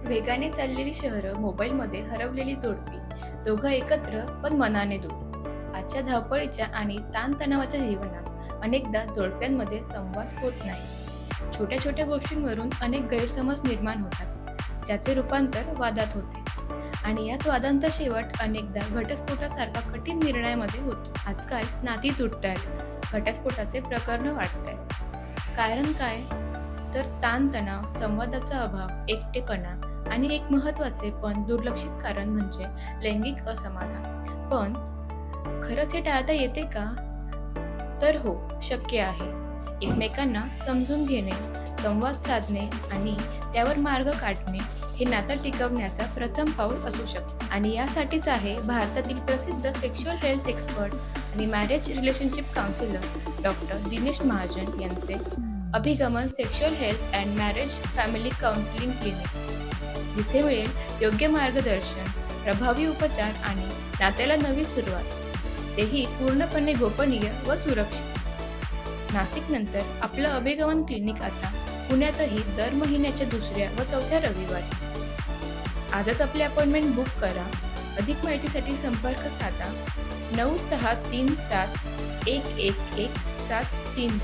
वेगाने चाललेली शहरं, मोबाईलमध्ये हरवलेली जोडपी, दोघं एकत्र पण मनाने दूर. आजच्या धावपळीच्या आणि ताणतणावाच्या जीवनात अनेकदा जोडप्यांमध्ये संवाद होत नाही. छोट्या छोट्या गोष्टींवरून अनेक गैरसमज निर्माण होतात, ज्याचे रूपांतर वादात होते. आणि याच वादांचा शेवट अनेकदा घटस्फोटासारखा कठीण निर्णयामध्ये होतो. आजकाल नाती तुटतायत, घटस्फोटाचे प्रकरण वाढतायत. कारण काय? तर ताणतणाव, संवादाचा अभाव, एकटेपणा आणि एक महत्त्वाचे पण दुर्लक्षित कारण म्हणजे लैंगिक असमाधान. पण खरंच हे टाळता येते का? तर हो, शक्य आहे. एकमेकांना समजून घेणे, संवाद साधणे आणि त्यावर मार्ग काढणे हे नातं टिकवण्याचा प्रथम पाऊल असू शकते. आणि यासाठीच आहे भारतातील प्रसिद्ध सेक्शुअल हेल्थ एक्सपर्ट आणि marriage relationship counsellor doctor Dinesh Mahajan यांचे Abhigaman sexual health and marriage family counselling clinic, जिथे मिळेल योग्य मार्गदर्शन, प्रभावी उपचार आणि नात्याला नवी सुरुवात, तेही पूर्णपणे गोपनीय व सुरक्षित. नाशिक नंतर आपलं अभिगमन क्लिनिक आता पुण्यातही दर महिन्याच्या दुसऱ्या व चौथ्या रविवारी. आजच आपली अपॉइंटमेंट बुक करा. अधिक माहितीसाठी संपर्क साधा 9637 111 73.